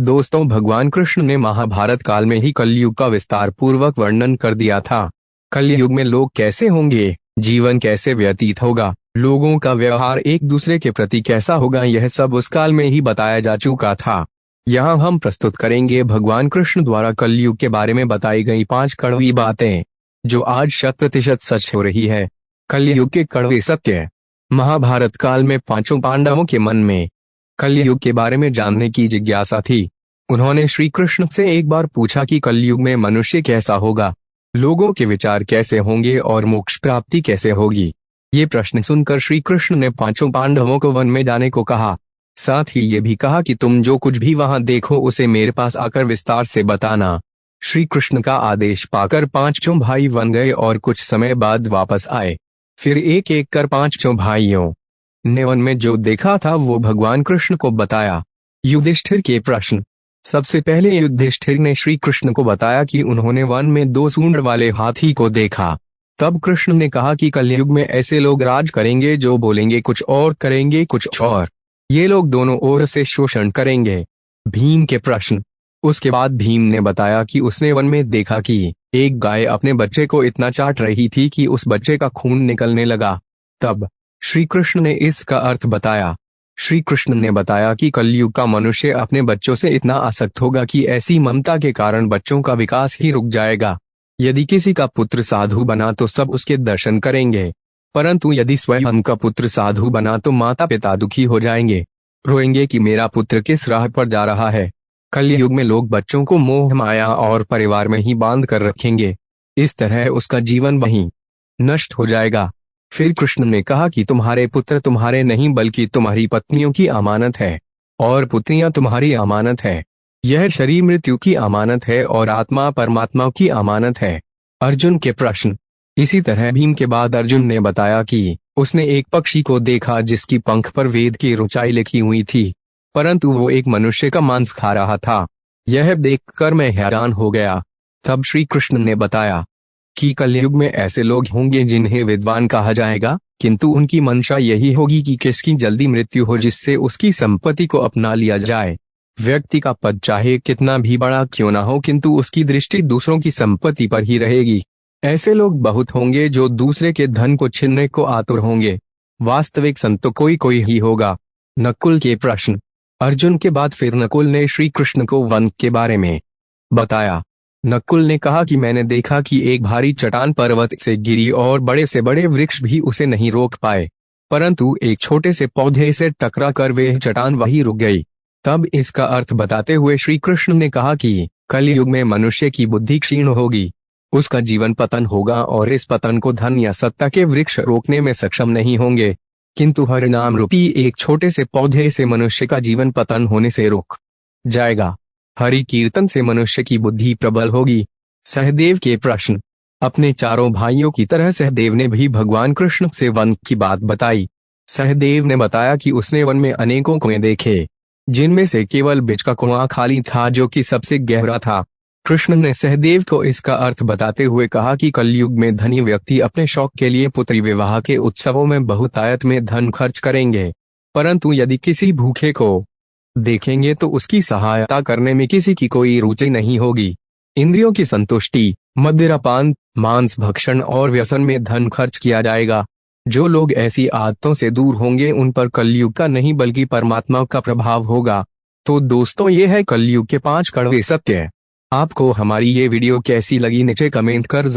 दोस्तों, भगवान कृष्ण ने महाभारत काल में ही कलयुग का विस्तार पूर्वक वर्णन कर दिया था। कलयुग में लोग कैसे होंगे, जीवन कैसे व्यतीत होगा, लोगों का व्यवहार एक दूसरे के प्रति कैसा होगा, यह सब उस काल में ही बताया जा चुका था। यहाँ हम प्रस्तुत करेंगे भगवान कृष्ण द्वारा कलयुग के बारे में बताई गई 5 कड़वी बातें, जो आज 100% सच हो रही है। कलयुग के कड़वे सत्य। महाभारत काल में 5 पांडवों के मन में कलयुग के बारे में जानने की जिज्ञासा थी। उन्होंने श्री कृष्ण से एक बार पूछा कि कलयुग में मनुष्य कैसा होगा, लोगों के विचार कैसे होंगे और मोक्ष प्राप्ति कैसे होगी। ये प्रश्न सुनकर श्री कृष्ण ने 5 पांडवों को वन में जाने को कहा। साथ ही ये भी कहा कि तुम जो कुछ भी वहां देखो उसे मेरे पास आकर विस्तार से बताना। श्री कृष्ण का आदेश पाकर 5 भाई वन गए और कुछ समय बाद वापस आए। फिर एक एक कर 5 भाइयों ने वन में जो देखा था वो भगवान कृष्ण को बताया। युधिष्ठिर के प्रश्न। सबसे पहले युधिष्ठिर ने श्री कृष्ण को बताया कि उन्होंने वन में 2 सूंड वाले हाथी को देखा। तब कृष्ण ने कहा कि कलयुग में ऐसे लोग राज करेंगे जो बोलेंगे कुछ और करेंगे कुछ और। ये लोग दोनों ओर से शोषण करेंगे। भीम के प्रश्न। उसके बाद भीम ने बताया कि उसने वन में देखा कि एक गाय अपने बच्चे को इतना चाट रही थी कि उस बच्चे का खून निकलने लगा। तब श्री कृष्ण ने इसका अर्थ बताया। श्री कृष्ण ने बताया कि कलयुग का मनुष्य अपने बच्चों से इतना आसक्त होगा कि ऐसी ममता के कारण बच्चों का विकास ही रुक जाएगा। यदि किसी का पुत्र साधु बना तो सब उसके दर्शन करेंगे, परंतु यदि स्वयं का पुत्र साधु बना तो माता पिता दुखी हो जाएंगे, रोएंगे कि मेरा पुत्र किस राह पर जा रहा है। कलयुग में लोग बच्चों को मोह माया और परिवार में ही बांध कर रखेंगे। इस तरह उसका जीवन वहीं नष्ट हो जाएगा। फिर कृष्ण ने कहा कि तुम्हारे पुत्र तुम्हारे नहीं बल्कि तुम्हारी पत्नियों की अमानत है, और पुत्रियां तुम्हारी अमानत है। यह शरीर मृत्यु की अमानत है और आत्मा परमात्मा की अमानत है। अर्जुन के प्रश्न। इसी तरह भीम के बाद अर्जुन ने बताया कि उसने एक पक्षी को देखा जिसकी पंख पर वेद की ऋचाई लिखी हुई थी, परंतु वो एक मनुष्य का मांस खा रहा था। यह देखकर मैं हैरान हो गया। तब श्री कृष्ण ने बताया कि कलयुग में ऐसे लोग होंगे जिन्हें विद्वान कहा जाएगा, किंतु उनकी मंशा यही होगी कि किसकी जल्दी मृत्यु हो जिससे उसकी संपत्ति को अपना लिया जाए। व्यक्ति का पद चाहे कितना भी बड़ा क्यों ना हो, किंतु उसकी दृष्टि दूसरों की संपत्ति पर ही रहेगी। ऐसे लोग बहुत होंगे जो दूसरे के धन को छीनने को आतुर होंगे। वास्तविक संत तो कोई कोई ही होगा। नकुल के प्रश्न। अर्जुन के बाद फिर नकुल ने श्री कृष्ण को वन के बारे में बताया। नकुल ने कहा कि मैंने देखा कि एक भारी चट्टान पर्वत से गिरी और बड़े से बड़े वृक्ष भी उसे नहीं रोक पाए, परंतु एक छोटे से पौधे से टकरा कर वह चट्टान वहीं रुक गई। तब इसका अर्थ बताते हुए श्री कृष्ण ने कहा कि कलयुग में मनुष्य की बुद्धि क्षीण होगी, उसका जीवन पतन होगा और इस पतन को धन या सत्ता के वृक्ष रोकने में सक्षम नहीं होंगे, किंतु हरिनाम रूपी एक छोटे से पौधे से मनुष्य का जीवन पतन होने से रुक जाएगा। हरि कीर्तन से मनुष्य की बुद्धि प्रबल होगी। सहदेव के प्रश्न। अपने 4 भाइयों की तरह सहदेव ने भी भगवान कृष्ण से वन की बात बताई। सहदेव ने बताया कि उसने वन में अनेकों कुएं देखे, जिनमें से केवल बीच का कुआं खाली था जो कि सबसे गहरा था। कृष्ण ने सहदेव को इसका अर्थ बताते हुए कहा कि कलयुग में धनी व्यक्ति अपने शौक के लिए पुत्री विवाह के उत्सवों में बहुतायत में धन खर्च करेंगे, परंतु यदि किसी भूखे को देखेंगे तो उसकी सहायता करने में किसी की कोई रुचि नहीं होगी। इंद्रियों की संतुष्टि, मदिरापान, मांस भक्षण और व्यसन में धन खर्च किया जाएगा। जो लोग ऐसी आदतों से दूर होंगे उन पर कलयुग का नहीं बल्कि परमात्मा का प्रभाव होगा। तो दोस्तों, ये है कलयुग के 5 कड़वे सत्य। आपको हमारी ये वीडियो कैसी लगी नीचे कमेंट कर